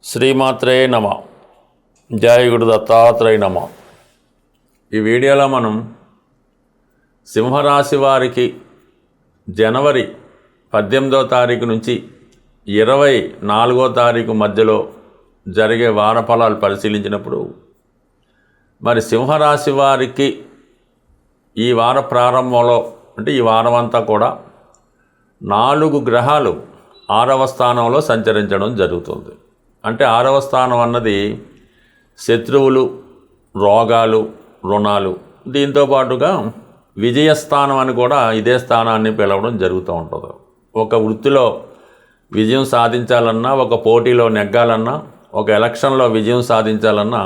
శ్రీమాత్రే నమ. జయ గురు దత్తాత్రేయ నమ. ఈ వీడియోలో మనం సింహరాశి వారికి జనవరి 18వ తారీఖు నుంచి 24వ తారీఖు మధ్యలో జరిగే వార ఫలాలు పరిశీలించినప్పుడు మరి సింహరాశి వారికి ఈ వార ప్రారంభంలో అంటే ఈ వారం అంతా కూడా 4 గ్రహాలు 6వ స్థానంలో సంచరించడం జరుగుతుంది. అంటే 6వ స్థానం అన్నది శత్రువులు, రోగాలు, రుణాలు, దీంతో పాటుగా విజయస్థానం అని కూడా ఇదే స్థానాన్ని పిలవడం జరుగుతూ ఉంటుంది. ఒక వృత్తిలో విజయం సాధించాలన్నా, ఒక పోటీలో నెగ్గాలన్నా, ఒక ఎలక్షన్లో విజయం సాధించాలన్నా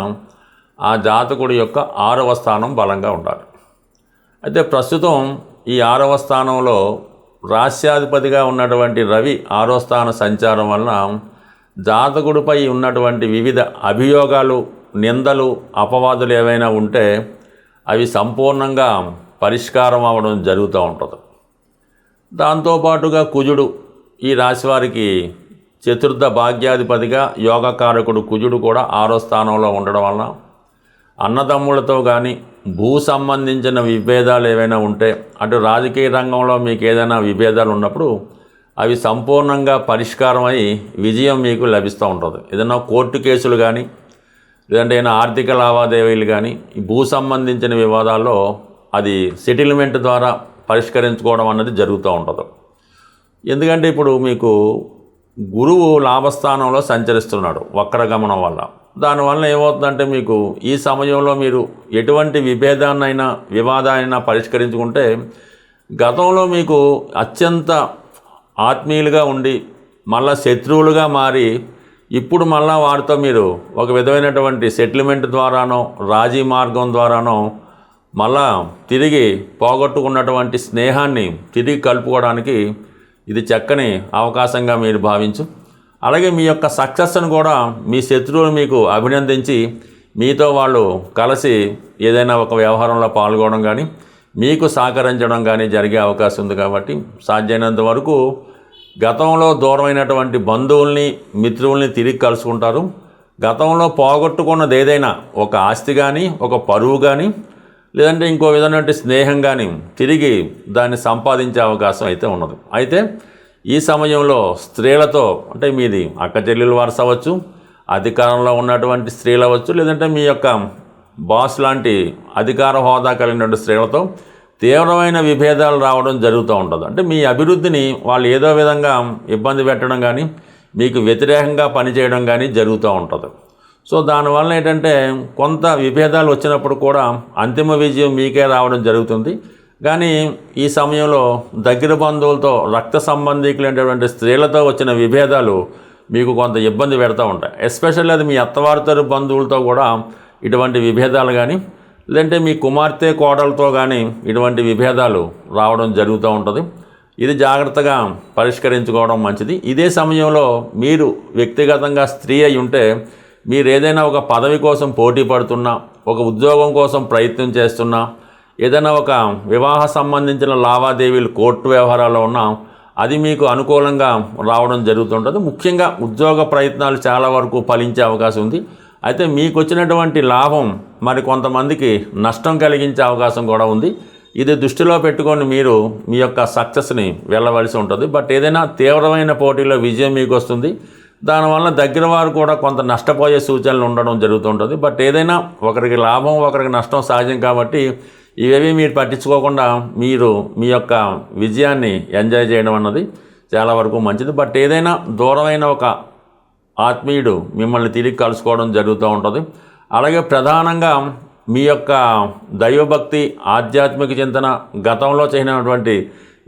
ఆ జాతకుడి యొక్క 6వ స్థానం బలంగా ఉండాలి. అయితే ప్రస్తుతం ఈ 6వ స్థానంలో రాశ్యాధిపతిగా ఉన్నటువంటి రవి 6వ స్థాన సంచారం వలన జాతకుడిపై ఉన్నటువంటి వివిధ అభియోగాలు, నిందలు, అపవాదులు ఏవైనా ఉంటే అవి సంపూర్ణంగా పరిష్కారం అవ్వడం జరుగుతూ ఉంటుంది. దాంతోపాటుగా కుజుడు ఈ రాశివారికి చతుర్థ భాగ్యాధిపతిగా యోగకారకుడు కుజుడు కూడా 6వ స్థానంలో ఉండడం వలన అన్నదమ్ములతో కానీ భూ సంబంధించిన విభేదాలు ఏవైనా ఉంటే, అటు రాజకీయ రంగంలో మీకు ఏదైనా విభేదాలు ఉన్నప్పుడు అవి సంపూర్ణంగా పరిష్కారం అయి విజయం మీకు లభిస్తూ ఉంటుంది. ఏదైనా కోర్టు కేసులు కానీ, లేదంటే ఏదైనా ఆర్థిక లావాదేవీలు కానీ, ఈ భూ సంబంధించిన వివాదాల్లో అది సెటిల్మెంట్ ద్వారా పరిష్కరించుకోవడం అన్నది జరుగుతూ ఉంటుంది. ఎందుకంటే ఇప్పుడు మీకు గురువు లాభస్థానంలో సంచరిస్తున్నాడు వక్రగమనం వల్ల. దానివల్ల ఏమవుతుందంటే మీకు ఈ సమయంలో మీరు ఎటువంటి విభేదాన్నైనా, వివాదాన్నైనా పరిష్కరించుకుంటే గతంలో మీకు అత్యంత ఆత్మీయులుగా ఉండి మళ్ళా శత్రువులుగా మారి ఇప్పుడు మళ్ళా వారితో మీరు ఒక విధమైనటువంటి సెటిల్మెంట్ ద్వారానో, రాజీ మార్గం ద్వారానో మళ్ళా తిరిగి పోగొట్టుకున్నటువంటి స్నేహాన్ని తిరిగి కలుపుకోవడానికి ఇది చక్కని అవకాశంగా మీరు భావించు. అలాగే మీ యొక్క సక్సెస్ను కూడా మీ శత్రువులు మీకు అభినందించి మీతో వాళ్ళు కలిసి ఏదైనా ఒక వ్యవహారంలో పాల్గొనడం కానీ, మీకు సహకరించడం కానీ జరిగే అవకాశం ఉంది. కాబట్టి సాధ్యమైనంత వరకు గతంలో దూరమైనటువంటి బంధువుల్ని, మిత్రుల్ని తిరిగి కలుసుకుంటారు. గతంలో పోగొట్టుకున్నది ఏదైనా ఒక ఆస్తి కానీ, ఒక పరువు కానీ, లేదంటే ఇంకో విధమైన స్నేహం కానీ తిరిగి దాన్ని సంపాదించే అవకాశం అయితే ఉన్నది. అయితే ఈ సమయంలో స్త్రీలతో, అంటే మీది అక్క చెల్లెలు వరుస అవ్వచ్చు, అధికారంలో ఉన్నటువంటి స్త్రీలు అవ్వచ్చు, లేదంటే మీ యొక్క బాస్ లాంటి అధికార హోదా కలిగినటువంటి స్త్రీలతో తీవ్రమైన విభేదాలు రావడం జరుగుతూ ఉంటుంది. అంటే మీ అభివృద్ధిని వాళ్ళు ఏదో విధంగా ఇబ్బంది పెట్టడం కానీ, మీకు వ్యతిరేకంగా పనిచేయడం కానీ జరుగుతూ ఉంటుంది. సో దానివల్ల ఏంటంటే కొంత విభేదాలు వచ్చినప్పుడు కూడా అంతిమ విజయం మీకే రావడం జరుగుతుంది. కానీ ఈ సమయంలో దగ్గర బంధువులతో, రక్త సంబంధికులైనటువంటి స్త్రీలతో వచ్చిన విభేదాలు మీకు కొంత ఇబ్బంది పెడతా ఉంటాయి. ఎస్పెషల్లీ అది మీ అత్తవారితో బంధువులతో కూడా ఇటువంటి విభేదాలు కానీ, లేదంటే మీ కుమార్తె కోడలతో కానీ ఇటువంటి విభేదాలు రావడం జరుగుతూ ఉంటుంది. ఇది జాగ్రత్తగా పరిష్కరించుకోవడం మంచిది. ఇదే సమయంలో మీరు వ్యక్తిగతంగా స్త్రీ అయి ఉంటే మీరు ఏదైనా ఒక పదవి కోసం పోటీ పడుతున్నా, ఒక ఉద్యోగం కోసం ప్రయత్నం చేస్తున్నా, ఏదైనా ఒక వివాహ సంబంధించిన లావాదేవీలు కోర్టు వ్యవహారాల్లో ఉన్నా అది మీకు అనుకూలంగా రావడం జరుగుతుంటుంది. ముఖ్యంగా ఉద్యోగ ప్రయత్నాలు చాలా వరకు ఫలించే అవకాశం ఉంది. అయితే మీకు వచ్చినటువంటి లాభం మరి కొంతమందికి నష్టం కలిగించే అవకాశం కూడా ఉంది. ఇది దృష్టిలో పెట్టుకొని మీరు మీ యొక్క సక్సెస్ని వెళ్ళవలసి ఉంటుంది. బట్ ఏదైనా తీవ్రమైన పోటీలో విజయం మీకు వస్తుంది. దానివల్ల దగ్గర వారు కూడా కొంత నష్టపోయే సూచనలు ఉండడం జరుగుతుంటుంది. బట్ ఏదైనా ఒకరికి లాభం, ఒకరికి నష్టం సహజం. కాబట్టి ఇవేవి మీరు పట్టించుకోకుండా మీరు మీ యొక్క విజయాన్ని ఎంజాయ్ చేయడం అన్నది చాలా వరకు మంచిది. బట్ ఏదైనా దూరమైన ఒక ఆత్మీయుడు మిమ్మల్ని తిరిగి కలుసుకోవడం జరుగుతూ ఉంటుంది. అలాగే ప్రధానంగా మీ యొక్క దైవభక్తి, ఆధ్యాత్మిక చింతన, గతంలో చేసినటువంటి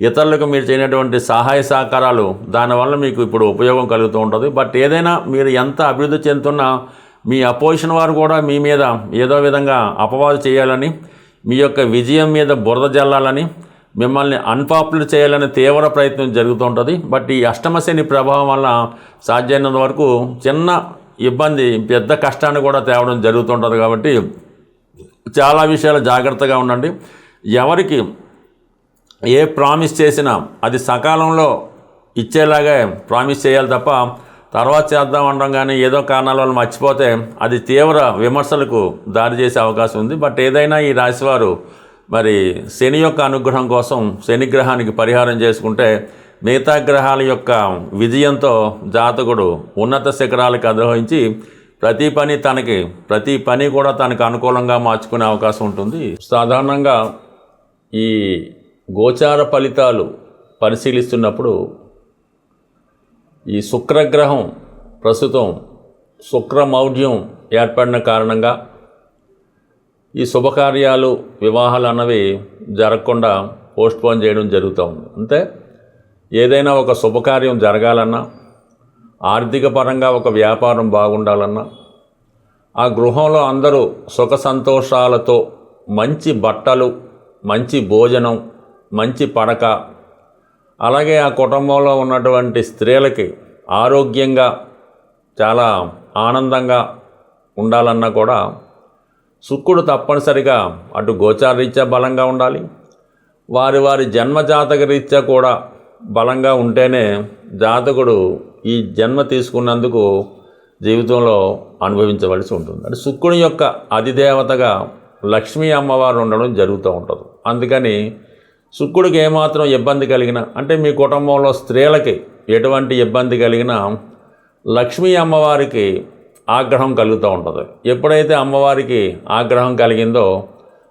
ఇతరులకు మీరు చేయనటువంటి సహాయ సహకారాలు, దానివల్ల మీకు ఇప్పుడు ఉపయోగం కలుగుతూ ఉంటుంది. బట్ ఏదైనా మీరు ఎంత అభివృద్ధి చెందుతున్నా మీ అపోజిషన్ వారు కూడా మీ మీద ఏదో విధంగా అపవాదు చేయాలని, మీ యొక్క విజయం మీద బురద జల్లాలని, మిమ్మల్ని అన్పాపులర్ చేయాలనే తీవ్ర ప్రయత్నం జరుగుతూ ఉంటుంది. బట్ ఈ అష్టమశని ప్రభావం వల్ల సాధ్యమైనంత వరకు చిన్న ఇబ్బంది పెద్ద కష్టాన్ని కూడా తేవడం జరుగుతుంటుంది. కాబట్టి చాలా విషయాలు జాగ్రత్తగా ఉండండి. ఎవరికి ఏ ప్రామిస్ చేసినా అది సకాలంలో ఇచ్చేలాగా ప్రామిస్ చేయాలి తప్ప తర్వాత చేద్దాం అనడం కానీ ఏదో కారణాల వల్ల మర్చిపోతే అది తీవ్ర విమర్శలకు దారి చేసే అవకాశం ఉంది. బట్ ఏదైనా ఈ రాశివారు మరి శని యొక్క అనుగ్రహం కోసం శనిగ్రహానికి పరిహారం చేసుకుంటే మిగతా గ్రహాల యొక్క విజయంతో జాతకుడు ఉన్నత శిఖరాలకు అధిరోహించి ప్రతి పని కూడా తనకు అనుకూలంగా మార్చుకునే అవకాశం ఉంటుంది. సాధారణంగా ఈ గోచార ఫలితాలు పరిశీలిస్తున్నప్పుడు ఈ శుక్రగ్రహం ప్రస్తుతం శుక్రమౌఢ్యం ఏర్పడిన కారణంగా ఈ శుభకార్యాలు వివాహాలు అన్నవి జరగకుండా పోస్ట్పోన్ చేయడం జరుగుతూ ఉంది. అంతే ఏదైనా ఒక శుభకార్యం జరగాలన్నా, ఆర్థిక పరంగా ఒక వ్యాపారం బాగుండాలన్నా, ఆ గృహంలో అందరూ సుఖ సంతోషాలతో మంచి బట్టలు, మంచి భోజనం, మంచి పడక, అలాగే ఆ కుటుంబంలో ఉన్నటువంటి స్త్రీలకి ఆరోగ్యంగా చాలా ఆనందంగా ఉండాలన్నా కూడా శుక్రుడు తప్పనిసరిగా అటు గోచార రీత్యా బలంగా ఉండాలి, వారి జన్మజాతక రీత్యా కూడా బలంగా ఉంటేనే జాతకుడు ఈ జన్మ తీసుకున్నందుకు జీవితంలో అనుభవించవలసి ఉంటుంది. అంటే శుక్రుని యొక్క అధిదేవతగా లక్ష్మీ అమ్మవారు ఉండడం జరుగుతూ ఉంటుంది. అందుకని శుక్రుడికి ఏమాత్రం ఇబ్బంది కలిగినా, అంటే మీ కుటుంబంలో స్త్రీలకి ఎటువంటి ఇబ్బంది కలిగినా లక్ష్మీ అమ్మవారికి ఆగ్రహం కలుగుతూ ఉంటుంది. ఎప్పుడైతే అమ్మవారికి ఆగ్రహం కలిగిందో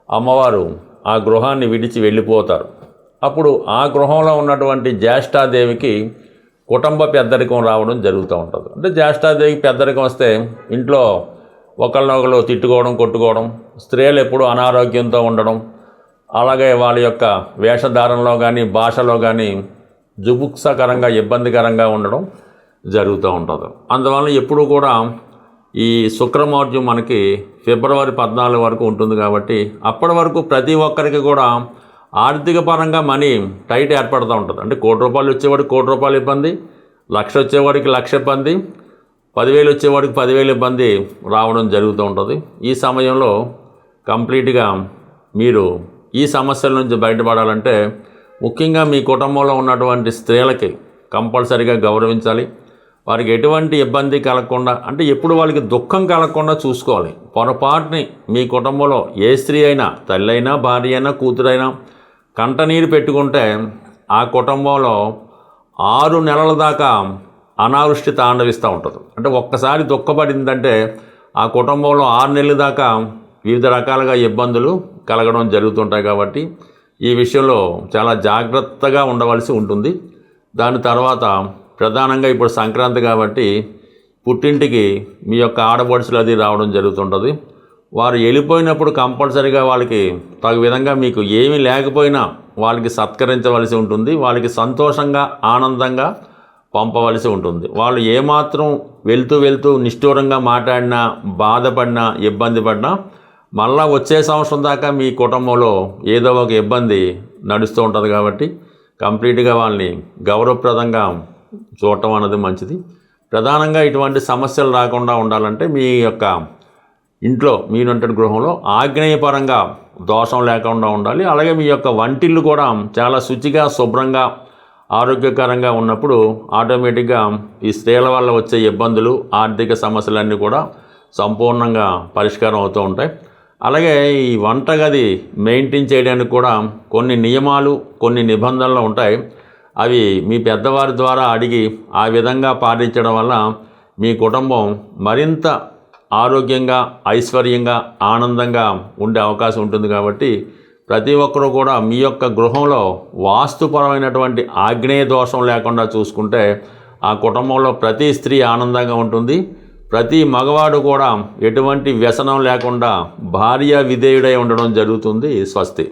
అమ్మవారు ఆ గృహాన్ని విడిచి వెళ్ళిపోతారు. అప్పుడు ఆ గృహంలో ఉన్నటువంటి జ్యేష్ఠాదేవికి కుటుంబ పెద్దరికం రావడం జరుగుతూ ఉంటుంది. అంటే జ్యేష్ఠాదేవికి పెద్దరికం వస్తే ఇంట్లో ఒకళ్ళనొకళ్ళు తిట్టుకోవడం, కొట్టుకోవడం, స్త్రీలు ఎప్పుడూ అనారోగ్యంతో ఉండడం, అలాగే వాళ్ళ యొక్క వేషధారణలో కానీ భాషలో కానీ జుగుప్సకరంగా ఇబ్బందికరంగా ఉండడం జరుగుతూ ఉంటుంది. అందువల్ల ఎప్పుడూ కూడా ఈ శుక్రమౌఢ్యం మనకి ఫిబ్రవరి 14 వరకు ఉంటుంది. కాబట్టి అప్పటి వరకు ప్రతి ఒక్కరికి కూడా ఆర్థిక పరంగా మనీ టైట్ ఏర్పడుతూ ఉంటుంది. అంటే ₹1,00,000 వచ్చేవాడికి ₹1,00,000 ఇబ్బంది, 1,00,000 వచ్చేవాడికి 1,00,000 ఇబ్బంది, 10,000 వచ్చేవాడికి 10,000 ఇబ్బంది రావడం జరుగుతూ ఉంటుంది. ఈ సమయంలో కంప్లీట్గా మీరు ఈ సమస్యల నుంచి బయటపడాలంటే ముఖ్యంగా మీ కుటుంబంలో ఉన్నటువంటి స్త్రీలకి కంపల్సరీగా గౌరవించాలి. వారికి ఎటువంటి ఇబ్బంది కలగకుండా, అంటే ఎప్పుడు వాళ్ళకి దుఃఖం కలగకుండా చూసుకోవాలి. పొరపాటుని మీ కుటుంబంలో ఏ స్త్రీ అయినా, తల్లి అయినా, భార్య అయినా, కూతురైనా కంటనీరు పెట్టుకుంటే ఆ కుటుంబంలో 6 నెలల దాకా అనావృష్టి తాండవిస్తూ ఉంటుంది. అంటే ఒక్కసారి దుఃఖపడిందంటే ఆ కుటుంబంలో 6 నెలల దాకా వివిధ రకాలుగా ఇబ్బందులు కలగడం జరుగుతుంటాయి. కాబట్టి ఈ విషయంలో చాలా జాగ్రత్తగా ఉండవలసి ఉంటుంది. దాని తర్వాత ప్రధానంగా ఇప్పుడు సంక్రాంతి కాబట్టి పుట్టింటికి మీ యొక్క ఆడపడుచులు అది రావడం జరుగుతుంటుంది. వారు వెళ్ళిపోయినప్పుడు కంపల్సరీగా వాళ్ళకి తగు విధంగా మీకు ఏమీ లేకపోయినా వాళ్ళకి సత్కరించవలసి ఉంటుంది. వాళ్ళకి సంతోషంగా, ఆనందంగా పంపవలసి ఉంటుంది. వాళ్ళు ఏమాత్రం వెళ్తూ నిష్ఠూరంగా మాట్లాడినా, బాధపడినా, ఇబ్బంది పడినా మళ్ళా వచ్చే సంవత్సరం దాకా మీ కుటుంబంలో ఏదో ఒక ఇబ్బంది నడుస్తూ ఉంటుంది. కాబట్టి కంప్లీట్గా వాళ్ళని గౌరవప్రదంగా చూడటం అన్నది మంచిది. ప్రధానంగా ఇటువంటి సమస్యలు రాకుండా ఉండాలంటే మీ యొక్క ఇంట్లో, మీరుంటున్న గృహంలో ఆగ్నేయపరంగా దోషం లేకుండా ఉండాలి. అలాగే మీ యొక్క వంటిల్లు కూడా చాలా శుచిగా, శుభ్రంగా, ఆరోగ్యకరంగా ఉన్నప్పుడు ఆటోమేటిక్గా ఈ స్త్రీల వల్ల వచ్చే ఇబ్బందులు, ఆర్థిక సమస్యలన్నీ కూడా సంపూర్ణంగా పరిష్కారం అవుతూ ఉంటాయి. అలాగే ఈ వంటగది మెయింటైన్ చేయడానికి కూడా కొన్ని నియమాలు, కొన్ని నిబంధనలు ఉంటాయి. అవి మీ పెద్దవారి ద్వారా అడిగి ఆ విధంగా పాటించడం వల్ల మీ కుటుంబం మరింత ఆరోగ్యంగా, ఐశ్వర్యంగా, ఆనందంగా ఉండే అవకాశం ఉంటుంది. కాబట్టి ప్రతి ఒక్కరూ కూడా మీ యొక్క గృహంలో వాస్తుపరమైనటువంటి ఆగ్నేయ దోషం లేకుండా చూసుకుంటే ఆ కుటుంబంలో ప్రతి స్త్రీ ఆనందంగా ఉంటుంది. ప్రతి మగవాడు కూడా ఎటువంటి వ్యసనం లేకుండా భార్య విధేయుడై ఉండడం జరుగుతుంది. స్వస్తి.